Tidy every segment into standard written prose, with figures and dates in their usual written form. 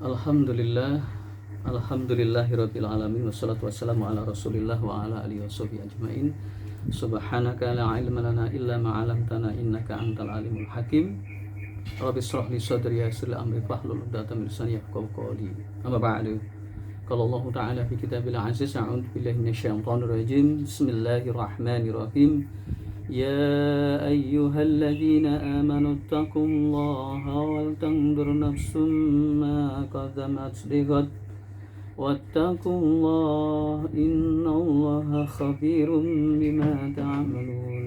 Alhamdulillah, alhamdulillahirabbil alamin wassalatu wassalamu ala Rasulillah wa ala alihi washabihi ajmain. Subhanaka la ilma lana illa ma 'allamtana innaka antal alimul hakim. Rabbi shrah li sadri yassir li amri wahlul 'uqdatam min lisani yafqahu qawli. Amma ba'du. Qala Allah ta'ala fi kitabil aziz, a'udzu billahi minasyaitonir rajim. Bismillahirrahmanirrahim. يا أيها الذين آمنوا اتقوا الله ولتنظر نفس ما قدمت لغد واتقوا الله إن الله خبير بما تعملون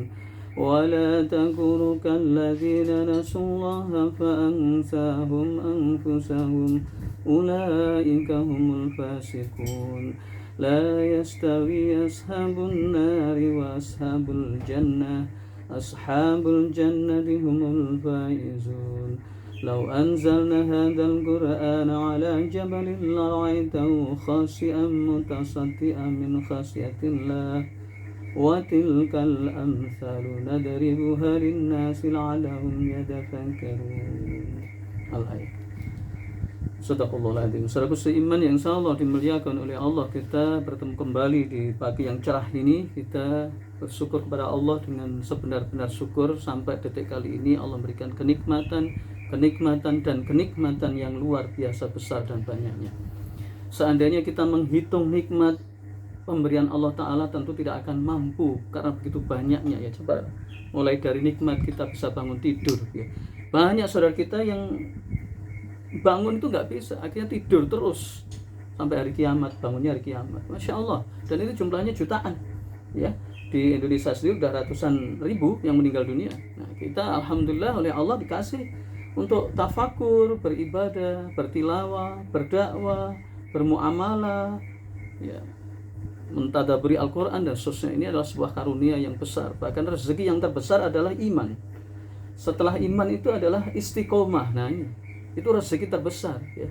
ولا تكونوا كالذين نسوا الله فأنساهم أنفسهم أولئك هم الفاسقون لا يستوي أصحاب النار وأصحاب الجنة أصحاب الجنة هم الفائزون لو أنزلنا هذا القرآن على جبل لرأيته خاشعا متصدعا من خشية الله وتلك الأمثال نضربها للناس لعلهم يتفكرون. Al-Ayat. Sadaqallahul adzim. Saudaraku seiman yang insyaallah dimuliakan oleh Allah, kita bertemu kembali di pagi yang cerah ini. Kita bersyukur kepada Allah dengan sebenar-benar syukur. Sampai detik kali ini Allah memberikan kenikmatan yang luar biasa besar dan banyaknya. Seandainya kita menghitung nikmat pemberian Allah Ta'ala, tentu tidak akan mampu karena begitu banyaknya ya. Coba mulai dari nikmat kita bisa bangun tidur ya. Banyak saudara kita yang bangun itu nggak bisa, akhirnya tidur terus sampai hari kiamat, bangunnya hari kiamat. Masya Allah. Dan itu jumlahnya jutaan ya. Di Indonesia sendiri udah ratusan ribu yang meninggal dunia. Nah, kita alhamdulillah oleh Allah dikasih untuk tafakur, beribadah, bertilawah, berdakwah, bermuamalah ya, mentadaburi Al-Quran dan seterusnya. Ini adalah sebuah karunia yang besar. Bahkan rezeki yang terbesar adalah iman. Setelah iman itu adalah istiqomah. Nah, itu rezeki terbesar ya.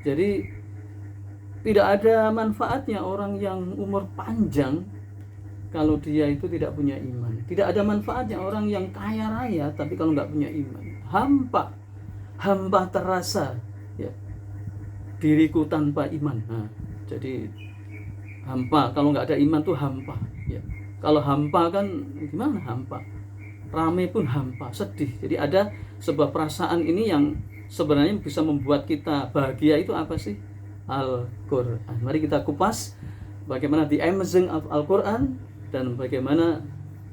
Jadi tidak ada manfaatnya orang yang umur panjang kalau dia itu tidak punya iman. Tidak ada manfaatnya orang yang kaya raya tapi kalau nggak punya iman. Hampa terasa ya, diriku tanpa iman. Nah, jadi hampa, kalau nggak ada iman tuh hampa ya. Kalau hampa kan gimana hampa? Rame pun hampa, sedih. Jadi ada sebuah perasaan ini yang sebenarnya bisa membuat kita bahagia. Itu apa sih? Al-Quran. Mari kita kupas bagaimana the amazing of Al-Quran dan bagaimana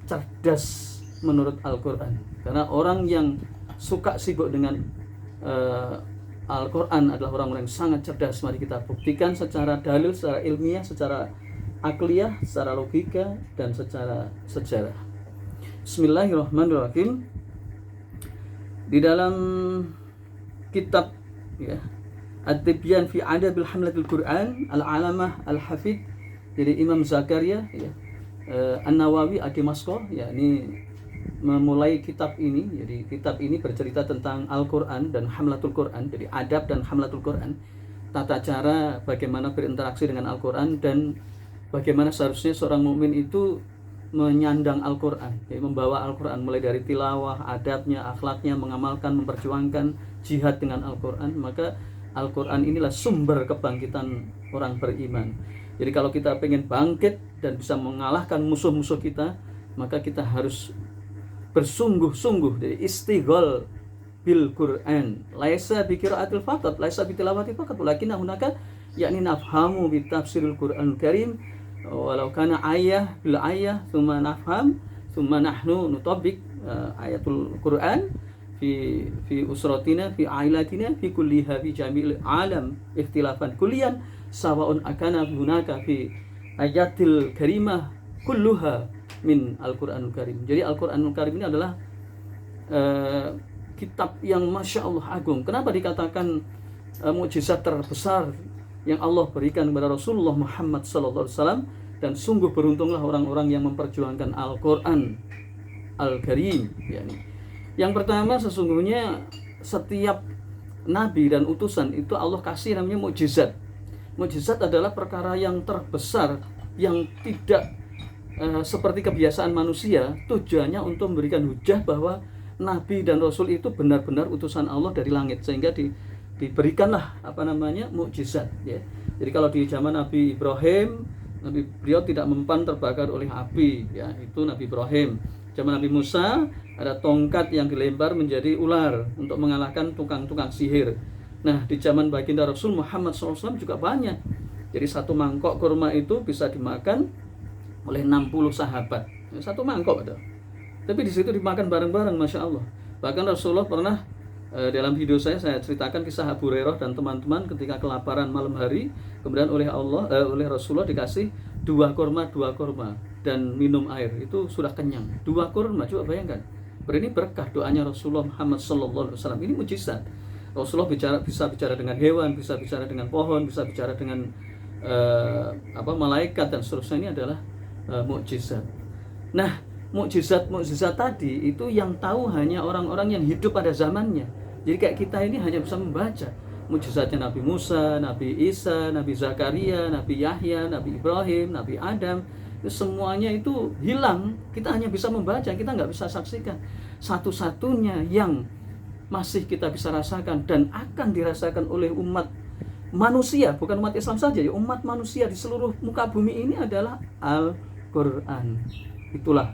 cerdas menurut Al-Quran. Karena orang yang suka sibuk dengan Al-Quran adalah orang-orang yang sangat cerdas. Mari kita buktikan secara dalil, secara ilmiah, secara akliyah, secara logika, dan secara sejarah. Bismillahirrahmanirrahim. Di dalam kitab ya, At-Tibyan fi Adabil Hamlatil Quran Al-Alamah Al-Hafidh, jadi Imam Zakaria ya, An-Nawawi Ad-Dimashqi ya, ini memulai kitab ini. Jadi kitab ini bercerita tentang Al-Quran dan Hamlatul Quran, jadi adab dan Hamlatul Quran, tata cara bagaimana berinteraksi dengan Al-Quran dan bagaimana seharusnya seorang mukmin itu menyandang Al-Quran, ya, membawa Al-Quran mulai dari tilawah, adabnya, akhlaknya, mengamalkan, memperjuangkan jihad dengan Al-Quran. Maka Al-Quran inilah sumber kebangkitan orang beriman. Jadi kalau kita pengen bangkit dan bisa mengalahkan musuh-musuh kita, maka kita harus bersungguh-sungguh. Jadi istighol bil Quran, laisa bi qiraatil faqat, laisa bi tilawati faqat, walakin hunaka yakni nafhamu bi tafsiril Quran Karim, walau kana ayah bil ayah thumma nafham thumma nahnu nutabbiq ayatul Quran fi usratina fi ailatina fi kulliha fi jami'il alam ikhtilafan kulliyan sawaun akana hunaka fi ayatil karimah kulluha min Al-Quranul Karim. Jadi Al-Quranul Karim ini adalah kitab yang Masya Allah agung. Kenapa dikatakan mukjizat terbesar yang Allah berikan kepada Rasulullah Muhammad SAW? Dan sungguh beruntunglah orang-orang yang memperjuangkan Al-Quran Al-Karim ya. Yang pertama, sesungguhnya setiap nabi dan utusan itu Allah kasih namanya mukjizat. Mukjizat adalah perkara yang terbesar yang tidak seperti kebiasaan manusia. Tujuannya untuk memberikan hujah bahwa nabi dan rasul itu benar-benar utusan Allah dari langit, sehingga diberikanlah mukjizat ya. Jadi kalau di zaman Nabi Ibrahim, beliau tidak mempan terbakar oleh api ya, itu Nabi Ibrahim. Zaman Nabi Musa ada tongkat yang dilempar menjadi ular untuk mengalahkan tukang-tukang sihir. Nah, di zaman baginda Rasul Muhammad SAW juga banyak. Jadi satu mangkok kurma itu bisa dimakan oleh 60 sahabat. Satu mangkok ada. Tapi di situ dimakan bareng-bareng, Masya Allah. Bahkan Rasulullah pernah dalam video saya ceritakan kisah Abu Hurairah dan teman-teman ketika kelaparan malam hari, kemudian oleh Rasulullah dikasih 2 kurma dan minum air, itu sudah kenyang. 2 kurma, coba bayangkan. Ini berkah doanya Rasulullah Muhammad SAW. Ini mujizat. Rasulullah bisa bicara dengan hewan, bisa bicara dengan pohon, bisa bicara dengan malaikat dan seterusnya. Ini adalah mukjizat. Nah, mukjizat tadi itu yang tahu hanya orang-orang yang hidup pada zamannya. Jadi kayak kita ini hanya bisa membaca mukjizatnya Nabi Musa, Nabi Isa, Nabi Zakaria, Nabi Yahya, Nabi Ibrahim, Nabi Adam. Semuanya itu hilang. Kita hanya bisa membaca, kita nggak bisa saksikan. Satu-satunya yang masih kita bisa rasakan dan akan dirasakan oleh umat manusia, bukan umat Islam saja ya, umat manusia di seluruh muka bumi ini adalah Al-Quran. Itulah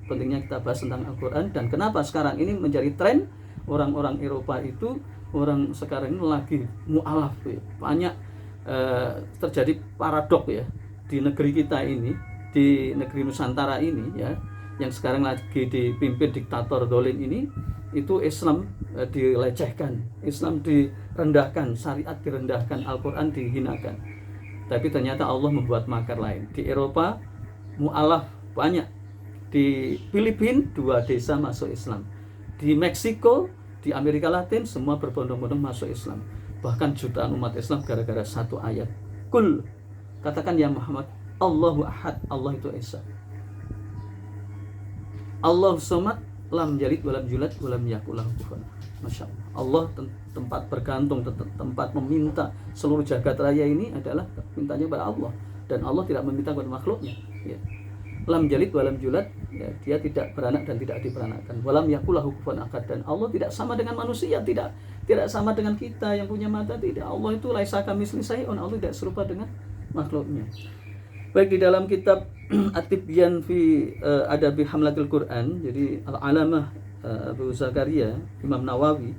pentingnya kita bahas tentang Al-Quran. Dan kenapa sekarang ini menjadi tren orang-orang Eropa itu, orang sekarang ini lagi mu'alaf ya. Banyak terjadi paradok ya di negeri kita ini, di negeri Nusantara ini ya, yang sekarang lagi dipimpin diktator dolim ini. Itu Islam dilecehkan, Islam direndahkan, syariat direndahkan, Al-Quran dihinakan. Tapi ternyata Allah membuat makar lain. Di Eropa mu'alaf banyak. Di Filipina 2 desa masuk Islam. Di Meksiko, di Amerika Latin semua berbondong-bondong masuk Islam. Bahkan jutaan umat Islam gara-gara 1 ayat. Kul, katakan ya Muhammad, Allahu Ahad, Allah itu Esa. Allahu Somad, lam yalid walam yulad walam yakul lahu kufuwan. Masya Allah. Allah tempat bergantung, tempat meminta. Seluruh jagat raya ini adalah mintanya kepada Allah, dan Allah tidak meminta kepada makhluknya ya. Lam yalid walam yulad ya, dia tidak beranak dan tidak diperanakkan. Walam yakul lahu kufuwan ahad, dan Allah tidak sama dengan manusia, tidak sama dengan kita yang punya mata, tidak. Allah itu laisa kamitslihi syai'un, Allah tidak serupa dengan makhluknya. Baik, di dalam kitab At-Tibyan fi Adabi Hamlatil Quran, jadi Al-Alamah Abu Zakaria Imam Nawawi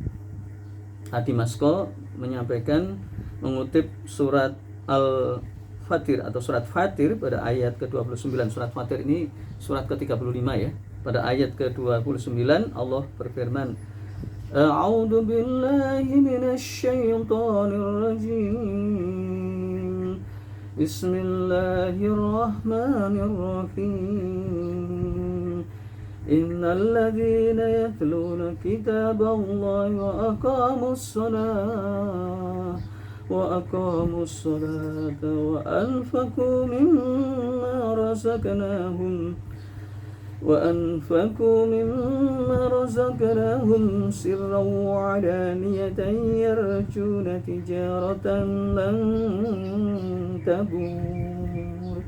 Adimasko menyampaikan, mengutip surat Al-Fatir atau surat Fatir pada ayat ke-29. Surat Fatir ini surat ke-35 ya. Pada ayat ke-29 Allah berfirman, A'udzu billahi minasy syaithanir rajim. Bismillahirrahmanirrahim. Innal ladzina yatluna kitaballahi wa aqamus salata wa anfaqu mimma razaqnahum sirran wa 'alaniyatan yarjuna tijaratan lan tabur.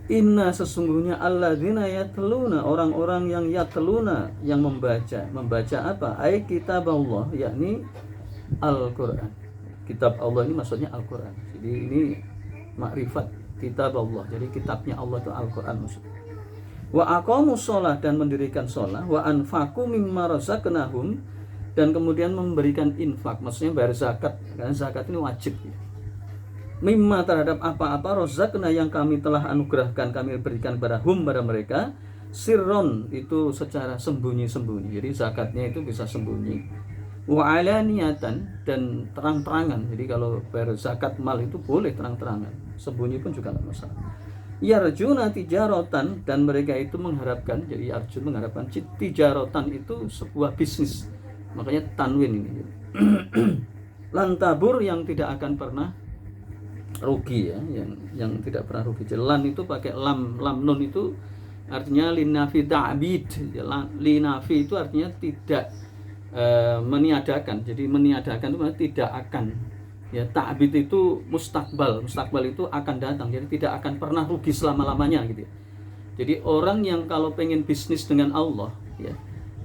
Inna, sesungguhnya alladzina yatluna, orang-orang yang yatluna, yang membaca apa? Ai kitab Allah, yakni Al-Quran. Kitab Allah ini maksudnya Al-Quran. Jadi ini makrifat kitab Allah. Jadi kitabnya Allah itu Al-Quran maksudnya. Wa aqamus shalah, dan mendirikan shalah. Wa anfaqu mimma razaqnahum, dan kemudian memberikan infak, maksudnya bayar zakat. Karena zakat ini wajib ya. Mimma, terhadap apa-apa, razaqna, yang kami telah anugerahkan, kami berikan pada mereka, sirron, itu secara sembunyi-sembunyi. Jadi zakatnya itu bisa sembunyi. Wa alaniyatan, dan terang-terangan. Jadi kalau bayar zakat mal itu boleh terang-terangan, sembunyi pun juga tidak masalah. Yarjuna tijaratan, dan mereka itu mengharapkan, jadi arjun mengharapkan, tijaratan itu sebuah bisnis, makanya tanwin ini. Lantabur, yang tidak akan pernah rugi ya, yang tidak pernah rugi. Lan itu pakai lam nun itu artinya linafi ta'bid. Linafi itu artinya tidak meniadakan. Jadi meniadakan itu tidak akan ya. Ta'bid itu mustakbal itu akan datang, jadi tidak akan pernah rugi selama-lamanya gitu ya. Jadi orang yang kalau pengen bisnis dengan Allah ya,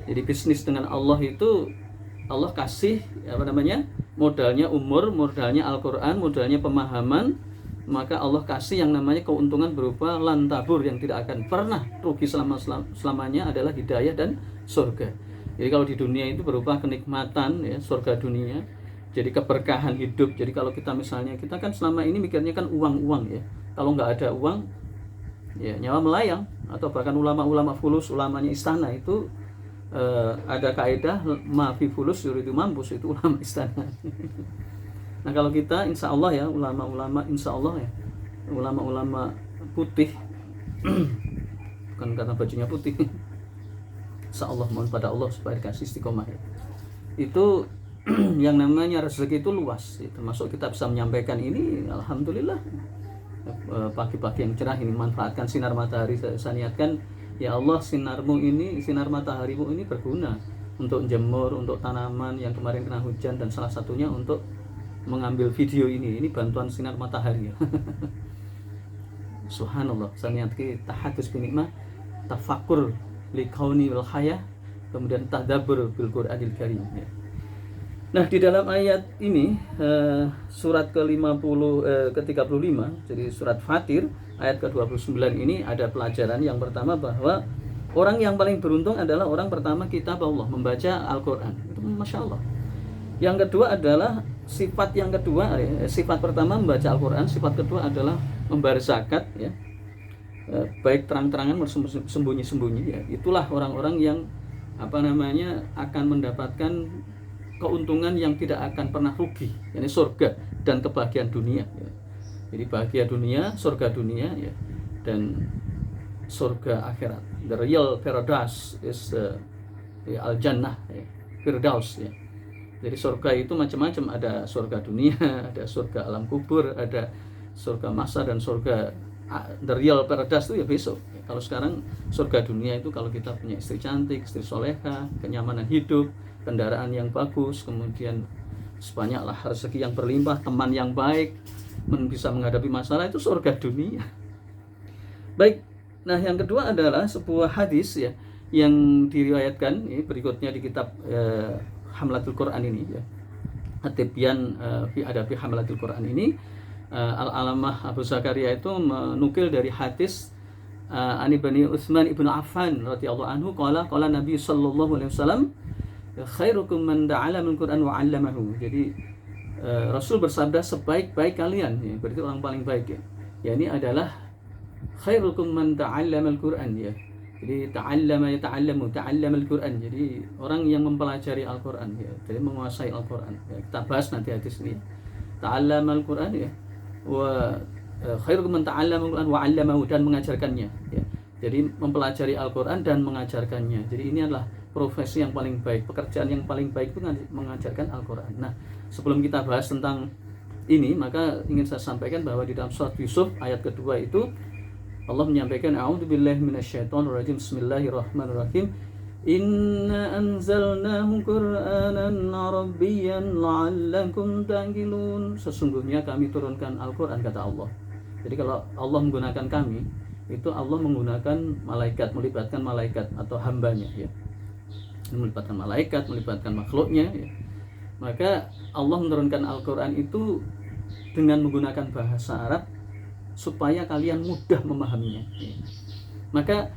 jadi bisnis dengan Allah itu Allah kasih modalnya umur, modalnya Al-Quran, modalnya pemahaman, maka Allah kasih yang namanya keuntungan berupa lantabur yang tidak akan pernah rugi selamanya adalah hidayah dan surga. Jadi kalau di dunia itu berupa kenikmatan ya, surga dunia, jadi keberkahan hidup. Jadi kalau kita misalnya, kita kan selama ini mikirnya kan uang ya, kalau nggak ada uang ya nyawa melayang. Atau bahkan ulama-ulama fulus, ulamanya istana itu ada kaidah ma fi fulus yuridu mampus, itu ulama istana. Nah kalau kita insya Allah ya, ulama-ulama insya Allah ya, ulama-ulama putih bukan karena bajunya putih, insya Allah mohon pada Allah supaya dikasih istiqomah ya. Itu yang namanya rezeki itu luas ya. Termasuk kita bisa menyampaikan ini, alhamdulillah. Pagi-pagi yang cerah ini, manfaatkan sinar matahari. Saya niatkan ya Allah, sinarmu ini, sinar mataharimu ini berguna untuk jemur, untuk tanaman yang kemarin kena hujan, dan salah satunya untuk mengambil video ini bantuan sinar matahari ya. Subhanallah, saya niatkan tahadus binikmah, tafakur likauni wal hayah, kemudian tadabbur bil Qur'anil Karim ya. Nah di dalam ayat ini surat ke-35 jadi surat Fatir ayat ke-29 ini ada pelajaran. Yang pertama bahwa orang yang paling beruntung adalah orang pertama kitab Allah, membaca Al-Quran, itu Masya Allah. Yang kedua adalah sifat yang kedua sifat pertama membaca Al-Quran, sifat kedua adalah membayar zakat ya, baik terang-terangan maupun sembunyi-sembunyi ya. Itulah orang-orang yang akan mendapatkan keuntungan yang tidak akan pernah rugi, yakni surga dan kebahagiaan dunia ya. Jadi bahagia dunia, surga dunia ya, dan surga akhirat. The real paradise is al-jannah ya, firdaus ya. Jadi surga itu macam-macam, ada surga dunia, ada surga alam kubur, ada surga masa, dan surga the real paradise itu ya besok. Kalau sekarang surga dunia itu kalau kita punya istri cantik, istri soleha, kenyamanan hidup, kendaraan yang bagus, kemudian sebanyaklah rezeki yang berlimpah, teman yang baik, bisa menghadapi masalah, itu surga dunia. Baik, nah yang kedua adalah sebuah hadis ya yang diriwayatkan berikutnya di kitab Hamlatul Quran ini ya. At-Tibyan fi Adabi Hamlatul Quran ini, Al-Alamah Abu Zakaria itu menukil dari hadis Ani Bani Utsman ibnu Affan radhiyallahu anhu qala Nabi sallallahu alaihi wasallam khairukum man ta'allama al-Qur'an wa 'allamahu. Jadi Rasul bersabda sebaik-baik kalian ya, berarti orang paling baik ya. Ya ini adalah khairukum man ta'allama al-Qur'an ya. Jadi ta'allama yata'allamu, ta'allama al-Qur'an. Jadi orang yang mempelajari Al-Qur'an ya, jadi menguasai Al-Qur'an. Ya, kita bahas nanti hadis ini. Ta'allama al-Qur'an ya. Wa khairukum man ta'allama al-Qur'an wa 'allamahu, dan mengajarkannya ya. Jadi mempelajari Al-Qur'an dan mengajarkannya. Jadi ini adalah profesi yang paling baik, pekerjaan yang paling baik itu mengajarkan Al-Quran. Nah, sebelum kita bahas tentang ini, maka ingin saya sampaikan bahwa di dalam surat Yusuf ayat kedua itu Allah menyampaikan a'udzubillahi minasyaitonirrajim, bismillahirrahmanirrahim, inna anzalnahu qur'anan arabiyyan la'allakum ta'qilun. Sesungguhnya kami turunkan Al-Quran, kata Allah. Jadi kalau Allah menggunakan kami, itu Allah menggunakan malaikat, melibatkan malaikat atau hambanya ya, melibatkan malaikat, melibatkan makhluknya ya. Maka Allah menurunkan Al-Quran itu dengan menggunakan bahasa Arab supaya kalian mudah memahaminya ya. Maka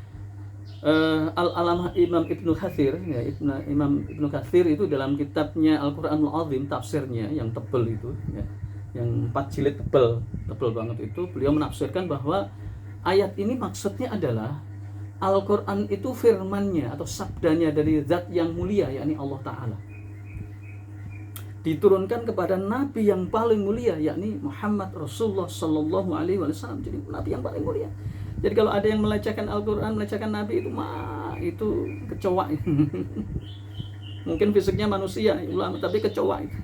Al-Alamah Imam Ibnu Katsir ya, Imam Ibnu Katsir itu dalam kitabnya Al-Quranul Azim, tafsirnya yang tebal itu ya, yang 4 jilid tebal banget itu, beliau menafsirkan bahwa ayat ini maksudnya adalah Al-Quran itu firmannya atau sabdanya dari zat yang mulia, yakni Allah Ta'ala, diturunkan kepada Nabi yang paling mulia, yakni Muhammad Rasulullah Sallallahu Alaihi Wasallam. Jadi Nabi yang paling mulia. Jadi kalau ada yang melecehkan Al-Quran, melecehkan Nabi, itu kecoa. Mungkin fisiknya manusia, ulama, tapi kecoa itu.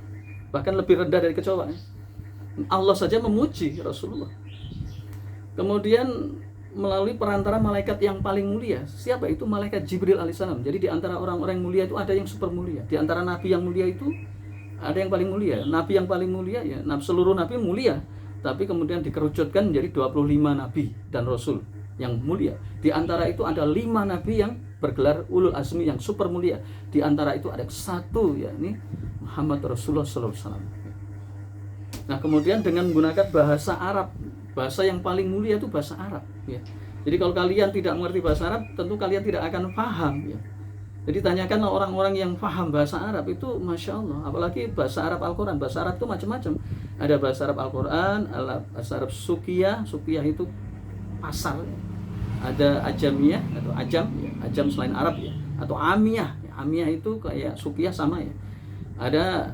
Bahkan lebih rendah dari kecoa. Allah saja memuji Rasulullah. Kemudian melalui perantara malaikat yang paling mulia. Siapa itu? Malaikat Jibril alaihissalam. Jadi di antara orang-orang mulia itu ada yang super mulia. Di antara nabi yang mulia itu ada yang paling mulia. Nabi yang paling mulia ya, seluruh nabi mulia, tapi kemudian dikerucutkan menjadi 25 nabi dan rasul yang mulia. Di antara itu ada 5 nabi yang bergelar ulul azmi yang super mulia. Di antara itu ada satu, yakni Muhammad Rasulullah SAW. Nah, kemudian dengan menggunakan bahasa Arab, bahasa yang paling mulia itu bahasa Arab, ya. Jadi kalau kalian tidak mengerti bahasa Arab, tentu kalian tidak akan paham, ya. Jadi tanyakanlah orang-orang yang paham bahasa Arab itu, masya Allah. Apalagi bahasa Arab Al-Quran. Bahasa Arab itu macam-macam. Ada bahasa Arab Al-Quran, bahasa Arab Sukiyah. Sukiyah itu pasar. Ada Ajamiyah atau Ajam, ya. Ajam selain Arab, ya. Atau Amiyah. Amiyah itu kayak Sukiyah sama, ya. Ada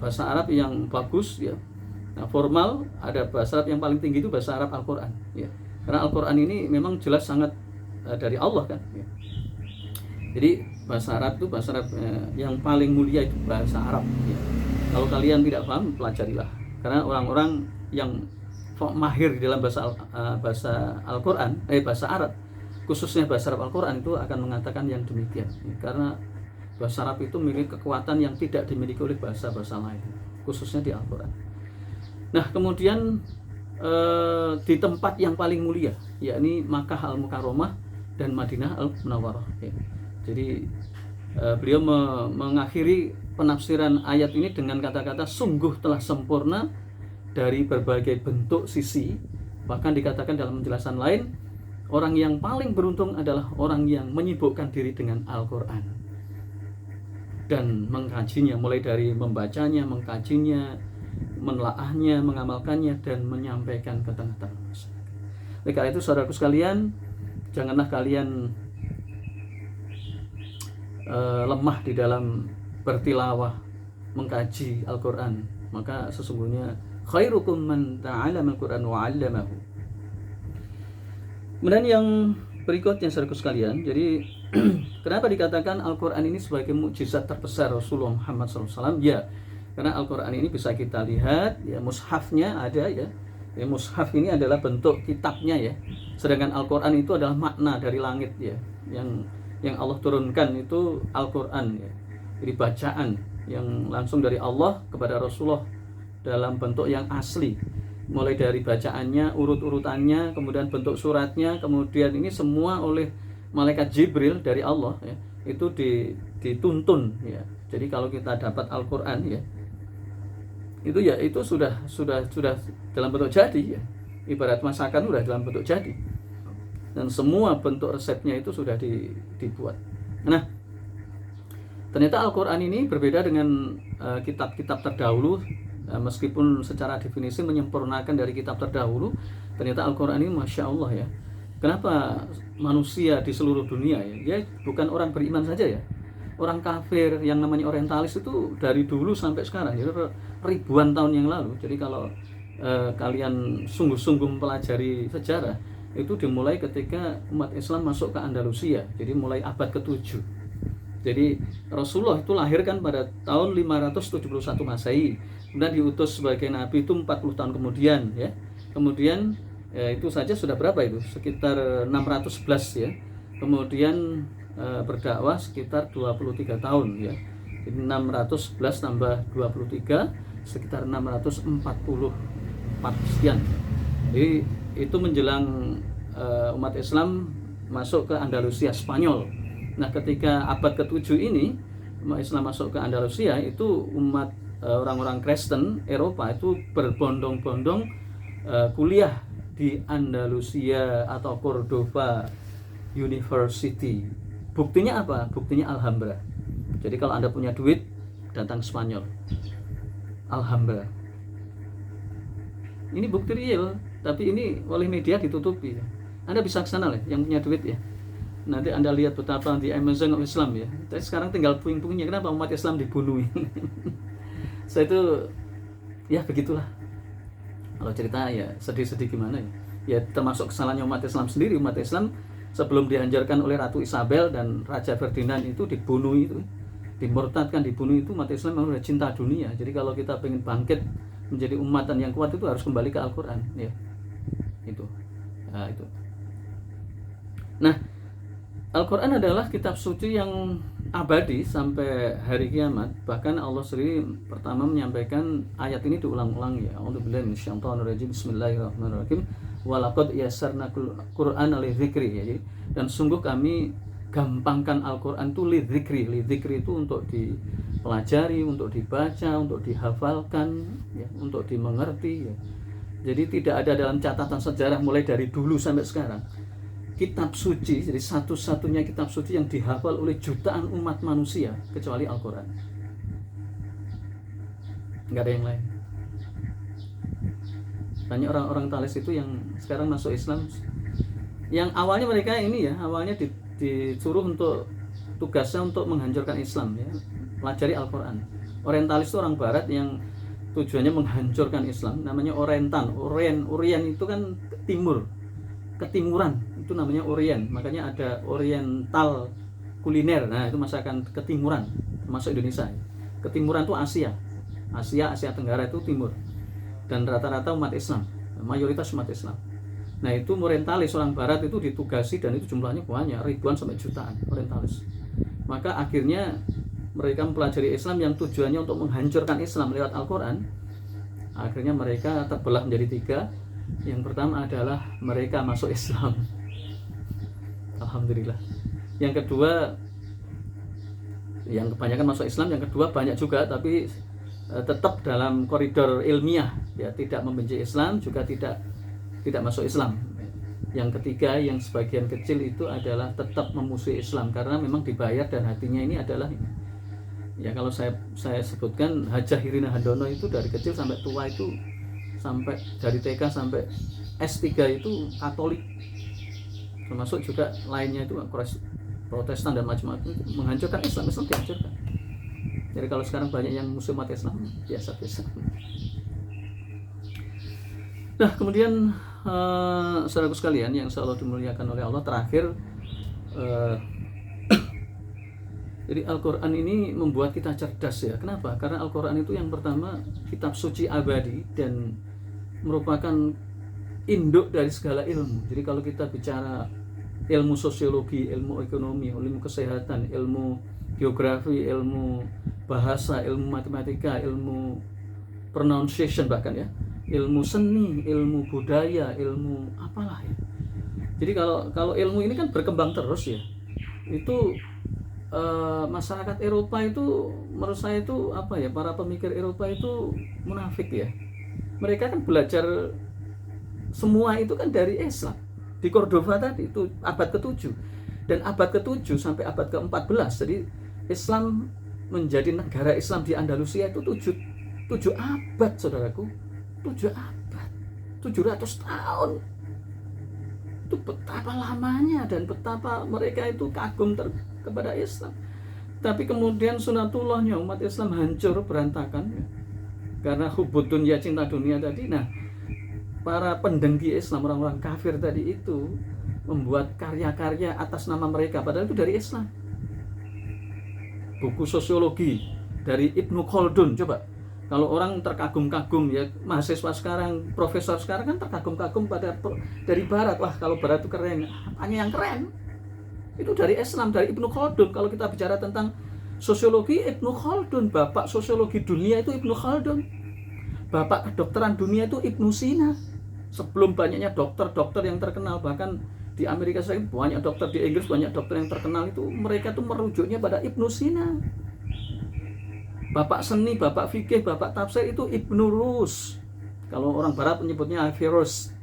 bahasa Arab yang bagus, ya. Nah, formal. Ada bahasa Arab yang paling tinggi itu bahasa Arab Al-Quran, ya. Karena Al-Quran ini memang jelas sangat dari Allah, kan, ya. Jadi bahasa Arab itu bahasa Arab yang paling mulia itu bahasa Arab, ya. Kalau kalian tidak paham, pelajarilah. Karena orang-orang yang mahir di dalam bahasa Al-Quran, bahasa Arab, khususnya bahasa Arab Al-Quran itu akan mengatakan yang demikian, ya. Karena bahasa Arab itu memiliki kekuatan yang tidak dimiliki oleh bahasa-bahasa lain, khususnya di Al-Quran. Nah, kemudian di tempat yang paling mulia, yakni Makkah Al-Mukarramah dan Madinah Al-Munawwarah, ya. Jadi beliau mengakhiri penafsiran ayat ini dengan kata-kata sungguh telah sempurna dari berbagai bentuk sisi. Bahkan dikatakan dalam penjelasan lain, orang yang paling beruntung adalah orang yang menyibukkan diri dengan Al-Quran dan mengkajinya, mulai dari membacanya, mengkajinya, menelaahnya, mengamalkannya, dan menyampaikan ke tengah-tengah masyarakat. Oleh karena itu, saudaraku sekalian, janganlah kalian lemah di dalam bertilawah, mengkaji Al-Quran. Maka sesungguhnya khairukum man ta'allama Al-Quran wa 'allamahu. Kemudian yang berikutnya, saudaraku sekalian, jadi kenapa dikatakan Al-Quran ini sebagai mukjizat terbesar Rasulullah Muhammad SAW? Ya, karena Al-Quran ini bisa kita lihat, ya, mushafnya ada, ya. Ya, mushaf ini adalah bentuk kitabnya, ya. Sedangkan Al-Quran itu adalah makna dari langit, ya. Yang Allah turunkan itu Al-Quran, ya. Jadi bacaan yang langsung dari Allah kepada Rasulullah dalam bentuk yang asli, mulai dari bacaannya, urut-urutannya, kemudian bentuk suratnya, kemudian ini semua oleh malaikat Jibril dari Allah, ya. Itu dituntun, ya. Jadi kalau kita dapat Al-Quran, ya, itu sudah dalam bentuk jadi, ya. Ibarat masakan sudah dalam bentuk jadi. Dan semua bentuk resepnya itu sudah dibuat. Nah, ternyata Al-Quran ini berbeda dengan kitab-kitab terdahulu. Meskipun secara definisi menyempurnakan dari kitab terdahulu, ternyata Al-Quran ini Masya Allah, ya. Kenapa manusia di seluruh dunia, ya bukan orang beriman saja, ya. Orang kafir yang namanya orientalis itu dari dulu sampai sekarang, ya, ribuan tahun yang lalu. Jadi kalau kalian sungguh-sungguh mempelajari sejarah, itu dimulai ketika umat Islam masuk ke Andalusia, jadi mulai abad ke-7. Jadi Rasulullah itu lahir kan pada tahun 571 Masehi, kemudian diutus sebagai nabi itu 40 tahun kemudian, ya. Kemudian itu saja sudah berapa itu? Sekitar 611, ya. Kemudian berdakwah sekitar 23 tahun, ya. Jadi 611 tambah 23 sekitar 644 sekian. Jadi itu menjelang umat Islam masuk ke Andalusia Spanyol. Nah, ketika abad ke-7 ini umat Islam masuk ke Andalusia, itu umat orang-orang Kristen Eropa itu berbondong-bondong kuliah di Andalusia atau Cordoba University. Buktinya apa? Buktinya Alhambra. Jadi kalau Anda punya duit, datang Spanyol, Alhambra. Ini bukti real, tapi ini oleh media ditutupi. Anda bisa ke sana lah, yang punya duit, ya. Nanti Anda lihat betapa di Amazon of Islam, ya. Tapi sekarang tinggal puing-puingnya. Kenapa umat Islam dibunuh? Saya itu, ya begitulah. Kalau cerita ya sedih-sedih gimana, ya. Ya termasuk kesalahannya umat Islam sendiri. Umat Islam sebelum dihancurkan oleh Ratu Isabel dan Raja Ferdinand itu dibunuh itu, dimurtadkan, dibunuh itu, umat Islam memang sudah cinta dunia. Jadi kalau kita pengen bangkit menjadi umatan yang kuat itu harus kembali ke Al-Quran, ya. Itu. Nah, itu. Nah, Al-Quran adalah kitab suci yang abadi sampai hari kiamat. Bahkan Allah sendiri pertama menyampaikan ayat ini diulang-ulang, ya. A'udzubillahi minasyaitonirrajim. Bismillahirrahmanirrahim. Walaqad yassarna Qur'ana lidzikri, ya. Dan sungguh kami gampangkan Al-Quran itu lidzikri itu untuk dipelajari, untuk dibaca, untuk dihafalkan, ya, untuk dimengerti, ya. Jadi tidak ada dalam catatan sejarah mulai dari dulu sampai sekarang kitab suci, jadi satu-satunya kitab suci yang dihafal oleh jutaan umat manusia kecuali Al-Quran. Nggak ada yang lain. Banyak orang-orang Talis itu yang sekarang masuk Islam, yang awalnya mereka ini ya, awalnya disuruh untuk tugasnya untuk menghancurkan Islam, ya, pelajari Al-Quran. Orientalis itu orang Barat yang tujuannya menghancurkan Islam, namanya Orientan. Orient itu kan timur, ketimuran, itu namanya Orient. Makanya ada Oriental kuliner. Nah, itu masakan ketimuran, termasuk Indonesia. Ketimuran itu Asia Tenggara itu timur. Dan rata-rata umat Islam, mayoritas umat Islam. Nah, itu Orientalis, orang Barat itu ditugasi, dan itu jumlahnya banyak, ribuan sampai jutaan Orientalis. Maka akhirnya mereka mempelajari Islam yang tujuannya untuk menghancurkan Islam lewat Al-Quran. Akhirnya mereka terbelah menjadi 3. Yang pertama adalah mereka masuk Islam, alhamdulillah. Yang kedua, yang kebanyakan masuk Islam. Yang kedua banyak juga tapi tetap dalam koridor ilmiah, ya, tidak membenci Islam, juga tidak masuk Islam. Yang ketiga, yang sebagian kecil itu adalah tetap memusuhi Islam karena memang dibayar, dan hatinya ini adalah, ya, kalau saya sebutkan, Hajah Irina Handono itu dari kecil sampai tua itu, sampai dari TK sampai S3 itu Katolik, termasuk juga lainnya itu Protestan dan macam-macam, itu menghancurkan Islam dihancurkan. Jadi kalau sekarang banyak yang musuh umat Islam, biasa-biasa. Nah, kemudian saudaraku sekalian yang selalu dimuliakan oleh Allah, terakhir, jadi Al-Quran ini membuat kita cerdas, ya. Kenapa? Karena Al-Quran itu yang pertama kitab suci abadi dan merupakan induk dari segala ilmu. Jadi kalau kita bicara ilmu sosiologi, ilmu ekonomi, ilmu kesehatan, ilmu geografi, ilmu bahasa, ilmu matematika, ilmu pronunciation, bahkan, ya, ilmu seni, ilmu budaya, ilmu apalah, ya. Jadi kalau ilmu ini kan berkembang terus, ya. Itu masyarakat Eropa itu, menurut saya itu apa, ya, para pemikir Eropa itu munafik, ya. Mereka kan belajar semua itu kan dari Islam. Di Cordova tadi itu abad ke-7, dan abad ke-7 sampai abad ke-14. Jadi Islam menjadi negara Islam di Andalusia itu 7 abad, saudaraku. 7 abad, 700 tahun. Itu betapa lamanya dan betapa mereka itu kagum kepada Islam. Tapi kemudian sunatullahnya umat Islam hancur berantakan, ya. Karena hubud dunia, cinta dunia tadi. Nah, para pendengki Islam, orang-orang kafir tadi itu membuat karya-karya atas nama mereka, padahal itu dari Islam. Buku sosiologi dari Ibnu Khaldun, coba. Kalau orang terkagum-kagum, ya, mahasiswa sekarang, profesor sekarang kan terkagum-kagum dari Barat. Wah, kalau Barat itu keren. Apanya yang keren? Itu dari Islam, dari Ibnu Khaldun. Kalau kita bicara tentang sosiologi, Ibnu Khaldun. Bapak sosiologi dunia itu Ibnu Khaldun. Bapak kedokteran dunia itu Ibnu Sina. Sebelum banyaknya dokter-dokter yang terkenal, bahkan di Amerika Serikat banyak dokter, di Inggris banyak dokter yang terkenal, itu mereka tuh merujuknya pada Ibnu Sina. Bapak seni, bapak fikih, bapak tafsir itu Ibnu Rus. Kalau orang Barat menyebutnya Averroes,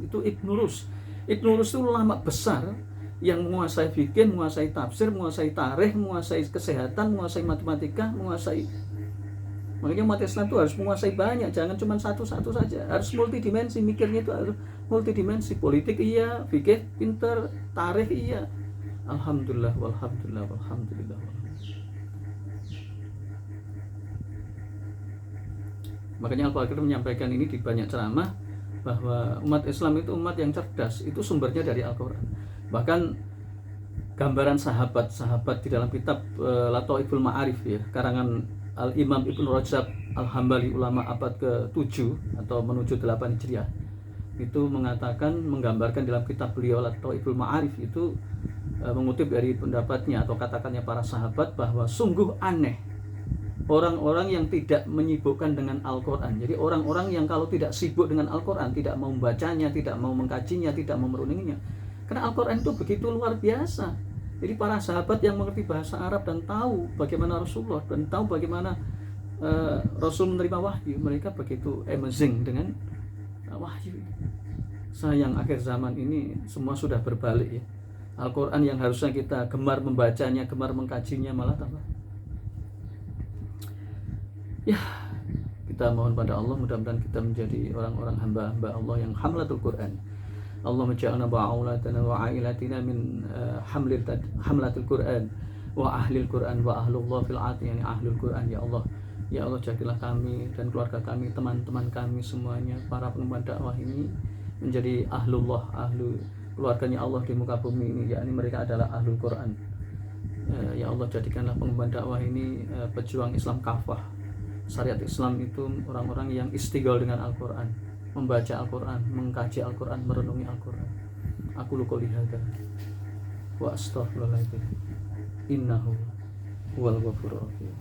itu Ibnu Rus. Ibnu Rus itu ulama besar yang menguasai fikih, menguasai tafsir, menguasai tarikh, menguasai kesehatan, menguasai matematika, menguasai. Makanya umat Islam itu harus menguasai banyak, jangan cuma satu-satu saja, harus multidimensi, mikirnya itu harus multidimensi. Politik iya, fikih pinter, tarikh iya. Alhamdulillah, walhamdulillah, walhamdulillah. Makanya Al-Baqir menyampaikan ini di banyak ceramah, bahwa umat Islam itu umat yang cerdas, itu sumbernya dari Al-Quran. Bahkan gambaran sahabat-sahabat di dalam kitab Lataiful Ma'arif, ya, karangan Al-Imam Ibn Rajab Al-Hambali, ulama abad ke-7 atau menuju 8 Hijriah, itu mengatakan, menggambarkan dalam kitab beliau Lataiful Ma'arif itu, mengutip dari pendapatnya atau katakannya para sahabat, bahwa sungguh aneh orang-orang yang tidak menyibukkan dengan Al-Quran. Jadi orang-orang yang kalau tidak sibuk dengan Al-Quran, tidak mau membacanya, tidak mau mengkajinya, tidak mau meruningnya. Karena Al-Quran itu begitu luar biasa. Jadi para sahabat yang mengerti bahasa Arab dan tahu bagaimana Rasulullah dan tahu bagaimana Rasul menerima wahyu, mereka begitu amazing dengan wahyu. Sayang akhir zaman ini semua sudah berbalik ya. Al-Quran yang harusnya kita gemar membacanya, gemar mengkajinya, malah tambah. Ya, kita mohon pada Allah mudah-mudahan kita menjadi orang-orang hamba-hamba Allah yang hamlatul Quran. Allahumma ja'alna ba'aulatana wa ailatina min hamlatul Quran wa ahlil Quran wa ahlullah fil ati, yani ahlul Quran. Ya Allah, ya Allah, jadilah kami dan keluarga kami, teman-teman kami semuanya, para pengemban dakwah ini menjadi ahlullah, ahlu keluarganya Allah di muka bumi ini, yakni mereka adalah ahlul Quran. Ya Allah, jadikanlah pengemban dakwah ini pejuang Islam kafah. Syariat Islam itu orang-orang yang istighol dengan Al-Quran, membaca Al-Quran, mengkaji Al-Quran, merenungi Al-Quran. Aku qouli hadza wa astaghfirullahaladzim innahu huwal ghafurur rahim.